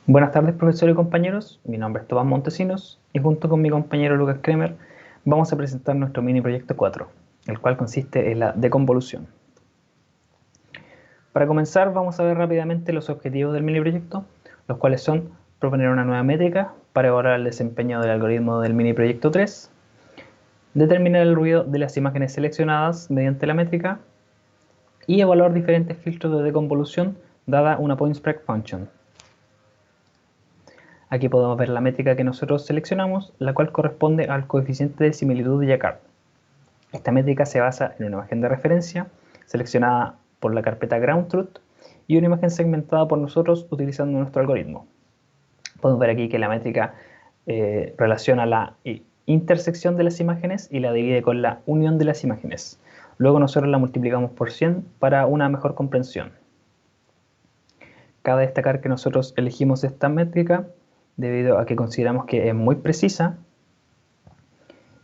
Buenas tardes, profesor y compañeros. Mi nombre es Tomás Montesinos y junto con mi compañero Lucas Kremer vamos a presentar nuestro mini proyecto 4, el cual consiste en la deconvolución. Para comenzar, vamos a ver rápidamente los objetivos del mini proyecto, los cuales son proponer una nueva métrica para evaluar el desempeño del algoritmo del mini proyecto 3, determinar el ruido de las imágenes seleccionadas mediante la métrica y evaluar diferentes filtros de deconvolución dada una PointSpread function. Aquí podemos ver la métrica que nosotros seleccionamos, la cual corresponde al coeficiente de similitud de Jacquard. Esta métrica se basa en una imagen de referencia seleccionada por la carpeta GroundTruth y una imagen segmentada por nosotros utilizando nuestro algoritmo. Podemos ver aquí que la métrica relaciona la intersección de las imágenes y la divide con la unión de las imágenes. Luego nosotros la multiplicamos por 100 para una mejor comprensión. Cabe destacar que nosotros elegimos esta métrica debido a que consideramos que es muy precisa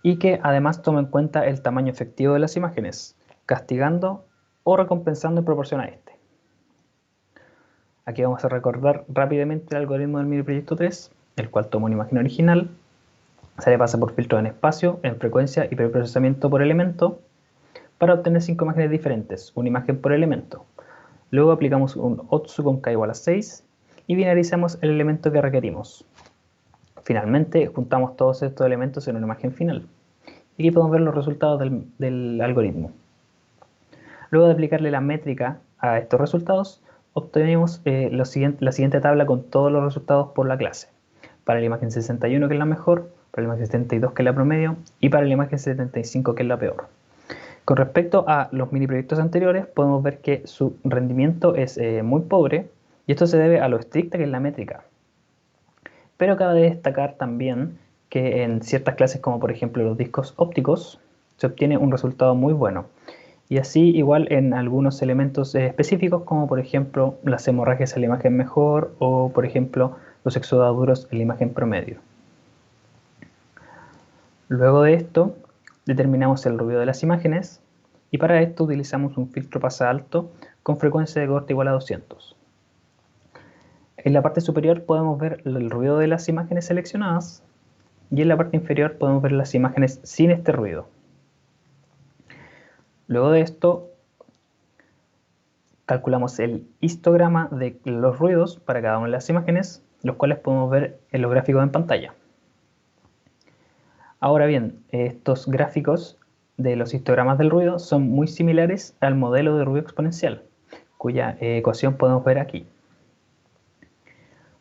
y que además toma en cuenta el tamaño efectivo de las imágenes, castigando o recompensando en proporción a este. Aquí vamos a recordar rápidamente el algoritmo del mini proyecto 3, el cual toma una imagen original, se le pasa por filtro en espacio, en frecuencia y preprocesamiento por elemento para obtener 5 imágenes diferentes, una imagen por elemento. Luego aplicamos un Otsu con k igual a 6 y binarizamos el elemento que requerimos. Finalmente, juntamos todos estos elementos en una imagen final. Y aquí podemos ver los resultados del algoritmo. Luego de aplicarle la métrica a estos resultados, obtenemos la siguiente tabla con todos los resultados por la clase. Para la imagen 61, que es la mejor, para la imagen 72, que es la promedio, y para la imagen 75, que es la peor. Con respecto a los mini proyectos anteriores, podemos ver que su rendimiento es muy pobre, y esto se debe a lo estricta que es la métrica. Pero cabe destacar también que en ciertas clases, como por ejemplo los discos ópticos, se obtiene un resultado muy bueno. Y así igual en algunos elementos específicos, como por ejemplo las hemorragias en la imagen mejor o por ejemplo los exudaduros en la imagen promedio. Luego de esto, determinamos el ruido de las imágenes y para esto utilizamos un filtro pasa alto con frecuencia de corte igual a 200. En la parte superior podemos ver el ruido de las imágenes seleccionadas y en la parte inferior podemos ver las imágenes sin este ruido. Luego de esto calculamos el histograma de los ruidos para cada una de las imágenes, los cuales podemos ver en los gráficos en pantalla. Ahora bien, estos gráficos de los histogramas del ruido son muy similares al modelo de ruido exponencial, cuya ecuación podemos ver aquí.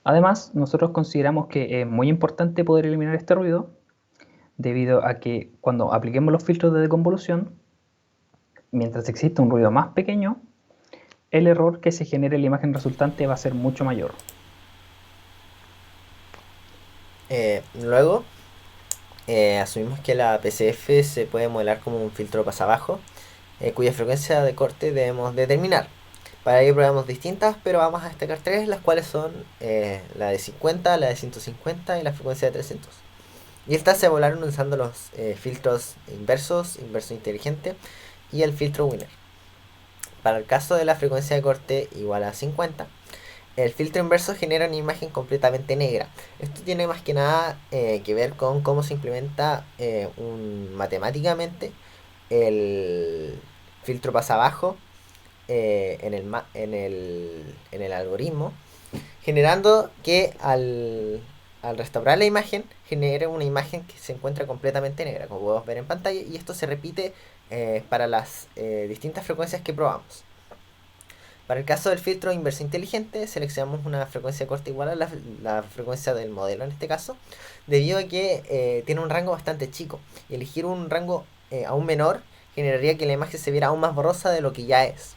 Además, nosotros consideramos que es muy importante poder eliminar este ruido, debido a que cuando apliquemos los filtros de deconvolución, mientras exista un ruido más pequeño, el error que se genere en la imagen resultante va a ser mucho mayor. Luego, asumimos que la PCF se puede modelar como un filtro pasabajo, cuya frecuencia de corte debemos determinar. Para ello probamos distintas, pero vamos a destacar tres, las cuales son la de 50, la de 150 y la frecuencia de 300. Y estas se volaron usando los filtros inversos, inverso inteligente y el filtro winner. Para el caso de la frecuencia de corte igual a 50, el filtro inverso genera una imagen completamente negra. Esto tiene más que nada que ver con cómo se implementa matemáticamente el filtro pasa abajo en el algoritmo, generando que al restaurar la imagen genere una imagen que se encuentra completamente negra, como podemos ver en pantalla, y esto se repite para las distintas frecuencias que probamos. Para el caso del filtro inverso inteligente, seleccionamos una frecuencia de corte igual a la frecuencia del modelo en este caso, debido a que tiene un rango bastante chico. Y elegir un rango aún menor generaría que la imagen se viera aún más borrosa de lo que ya es.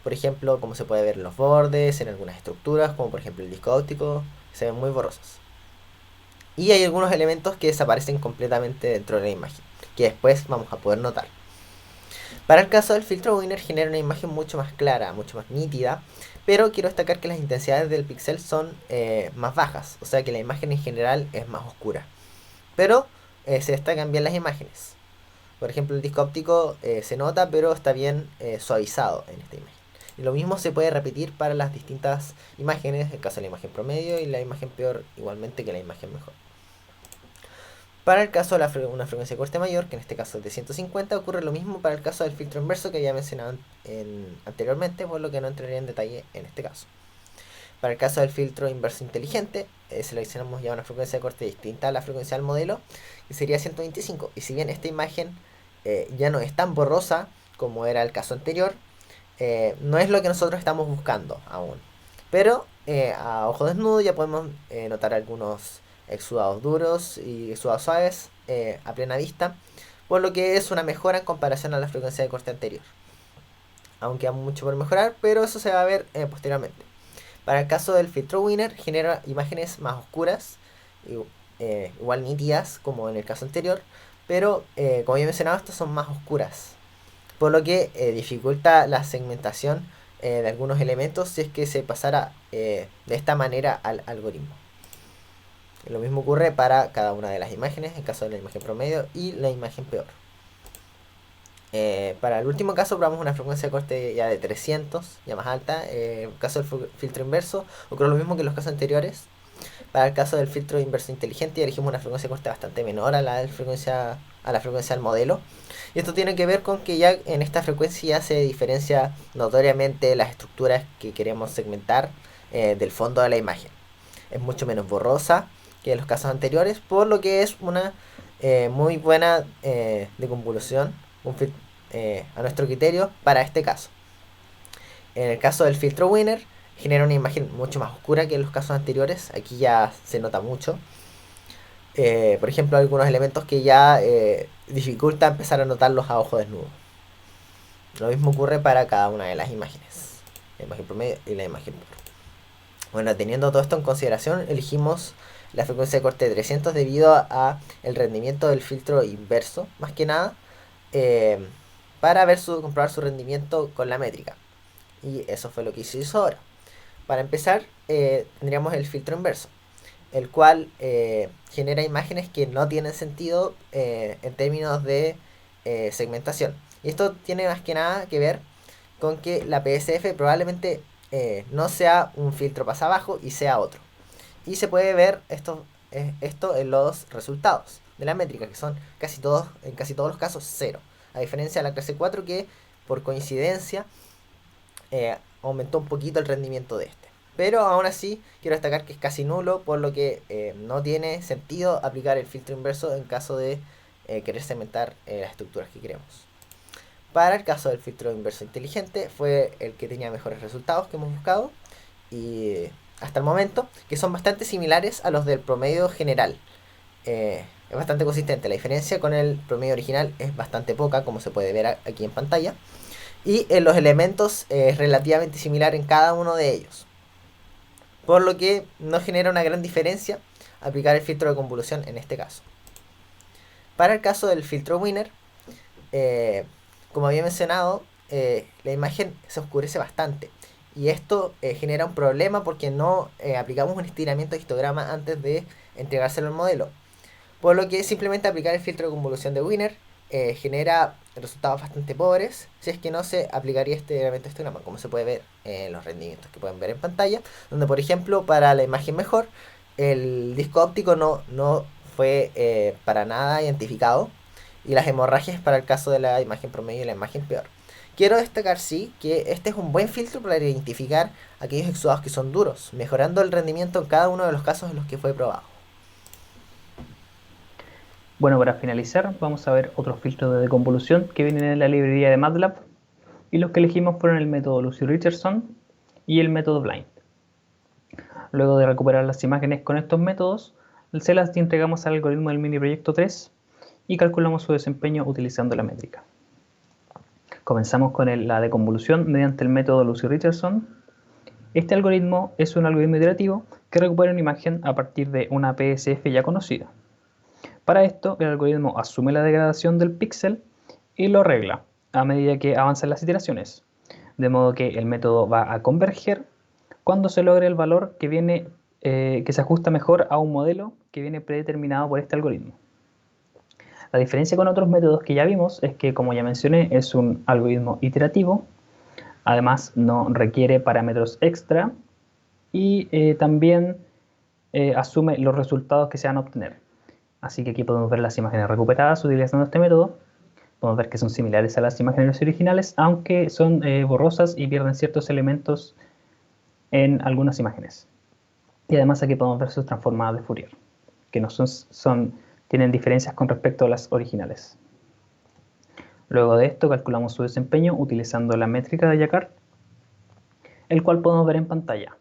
Por ejemplo, como se puede ver en los bordes, en algunas estructuras, como por ejemplo el disco óptico, se ven muy borrosos. Y hay algunos elementos que desaparecen completamente dentro de la imagen, que después vamos a poder notar. Para el caso del filtro Winner genera una imagen mucho más clara, mucho más nítida, pero quiero destacar que las intensidades del píxel son más bajas, o sea que la imagen en general es más oscura. Pero se destacan bien las imágenes. Por ejemplo, el disco óptico se nota, pero está bien suavizado en esta imagen. Y lo mismo se puede repetir para las distintas imágenes, el caso de la imagen promedio y la imagen peor, igualmente que la imagen mejor. Para el caso de una frecuencia de corte mayor, que en este caso es de 150, ocurre lo mismo para el caso del filtro inverso que había mencionado anteriormente, por lo que no entraré en detalle en este caso. Para el caso del filtro inverso inteligente, seleccionamos ya una frecuencia de corte distinta a la frecuencia del modelo, que sería 125. Y si bien esta imagen ya no es tan borrosa como era el caso anterior, no es lo que nosotros estamos buscando aún. Pero a ojo desnudo ya podemos notar algunos exudados duros y exudados suaves a plena vista, por lo que es una mejora en comparación a la frecuencia de corte anterior. Aunque hay mucho por mejorar, pero eso se va a ver posteriormente. Para el caso del filtro Winner, genera imágenes más oscuras, igual nítidas como en el caso anterior, pero como ya he mencionado, estas son más oscuras, por lo que dificulta la segmentación de algunos elementos si es que se pasara de esta manera al algoritmo. Lo mismo ocurre para cada una de las imágenes, en caso de la imagen promedio y la imagen peor. Para el último caso probamos una frecuencia de corte ya de 300, ya más alta. En el caso del filtro inverso ocurre lo mismo que en los casos anteriores. Para el caso del filtro inverso inteligente elegimos una frecuencia de corte bastante menor a la frecuencia del modelo. Y esto tiene que ver con que ya en esta frecuencia se diferencia notoriamente las estructuras que queremos segmentar del fondo de la imagen. Es mucho menos borrosa que en los casos anteriores, por lo que es una muy buena deconvolución a nuestro criterio para este caso. En el caso del filtro Winner, genera una imagen mucho más oscura que en los casos anteriores. Aquí ya se nota mucho. Por ejemplo, algunos elementos que ya dificulta empezar a notarlos a ojo desnudo. Lo mismo ocurre para cada una de las imágenes, la imagen promedio y la imagen peor. Bueno, teniendo todo esto en consideración, elegimos la frecuencia de corte de 300 debido a el rendimiento del filtro inverso, más que nada, para comprobar su rendimiento con la métrica. Y eso fue lo que se hizo ahora. Para empezar, tendríamos el filtro inverso, el cual genera imágenes que no tienen sentido en términos de segmentación. Y esto tiene más que nada que ver con que la PSF probablemente no sea un filtro pasa abajo y sea otro. Y se puede ver esto en los resultados de la métrica, que son en casi todos los casos 0. A diferencia de la clase 4, que por coincidencia aumentó un poquito el rendimiento de este. Pero aún así quiero destacar que es casi nulo, por lo que no tiene sentido aplicar el filtro inverso en caso de querer segmentar las estructuras que queremos. Para el caso del filtro inverso inteligente fue el que tenía mejores resultados que hemos buscado y hasta el momento, que son bastante similares a los del promedio general. Es bastante consistente. La diferencia con el promedio original es bastante poca, como se puede ver aquí en pantalla. Y en los elementos es relativamente similar en cada uno de ellos. Por lo que no genera una gran diferencia aplicar el filtro de convolución en este caso. Para el caso del filtro Winner, como había mencionado, la imagen se oscurece bastante. Y esto genera un problema porque no aplicamos un estiramiento de histograma antes de entregárselo al modelo. Por lo que simplemente aplicar el filtro de convolución de Winner genera resultados bastante pobres si es que no se aplicaría este elemento de histograma, como se puede ver en los rendimientos que pueden ver en pantalla, donde por ejemplo para la imagen mejor el disco óptico no fue para nada identificado, y las hemorragias para el caso de la imagen promedio y la imagen peor. Quiero destacar sí que este es un buen filtro para identificar aquellos exudados que son duros, mejorando el rendimiento en cada uno de los casos en los que fue probado. Bueno, para finalizar, vamos a ver otros filtros de deconvolución que vienen en la librería de MATLAB, y los que elegimos fueron el método Lucy Richardson y el método Blind. Luego de recuperar las imágenes con estos métodos, se las entregamos al algoritmo del mini proyecto 3 y calculamos su desempeño utilizando la métrica. Comenzamos con la deconvolución mediante el método Lucy Richardson. Este algoritmo es un algoritmo iterativo que recupera una imagen a partir de una PSF ya conocida. Para esto, el algoritmo asume la degradación del píxel y lo arregla a medida que avanzan las iteraciones, de modo que el método va a converger cuando se logre el valor que se ajusta mejor a un modelo que viene predeterminado por este algoritmo. La diferencia con otros métodos que ya vimos es que, como ya mencioné, es un algoritmo iterativo, Además, no requiere parámetros extra y también asume los resultados que se van a obtener. Así que aquí podemos ver las imágenes recuperadas utilizando este método. Podemos ver que son similares a las imágenes originales, aunque son borrosas y pierden ciertos elementos en algunas imágenes. Y además aquí podemos ver sus transformadas de Fourier, que no tienen diferencias con respecto a las originales. Luego de esto calculamos su desempeño utilizando la métrica de Jacquard, el cual podemos ver en pantalla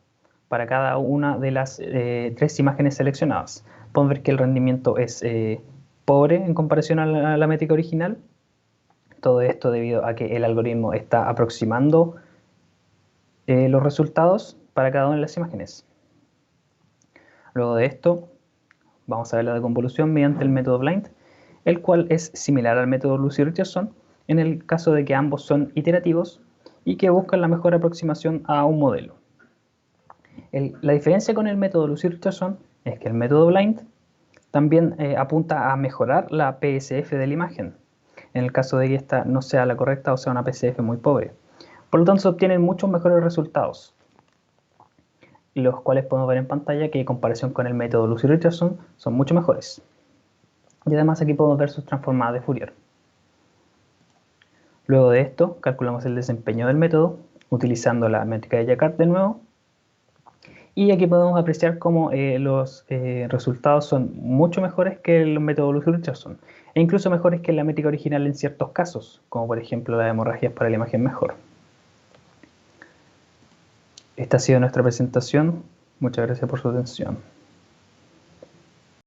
para cada una de las 3 imágenes seleccionadas. Podemos ver que el rendimiento es pobre en comparación a la métrica original. Todo esto debido a que el algoritmo está aproximando los resultados para cada una de las imágenes. Luego de esto vamos a ver la deconvolución mediante el método Blind, el cual es similar al método Lucy-Richardson en el caso de que ambos son iterativos y que buscan la mejor aproximación a un modelo. La diferencia con el método Lucy-Richardson es que el método Blind también apunta a mejorar la PSF de la imagen, en el caso de que esta no sea la correcta o sea una PSF muy pobre. Por lo tanto, se obtienen muchos mejores resultados, los cuales podemos ver en pantalla que en comparación con el método Lucy-Richardson son mucho mejores. Y además aquí podemos ver sus transformadas de Fourier. Luego de esto, calculamos el desempeño del método utilizando la métrica de Jacquard de nuevo. Y aquí podemos apreciar cómo los resultados son mucho mejores que el método Lucy-Richardson e incluso mejores que la métrica original en ciertos casos, como por ejemplo la hemorragia para la imagen mejor. Esta ha sido nuestra presentación. Muchas gracias por su atención.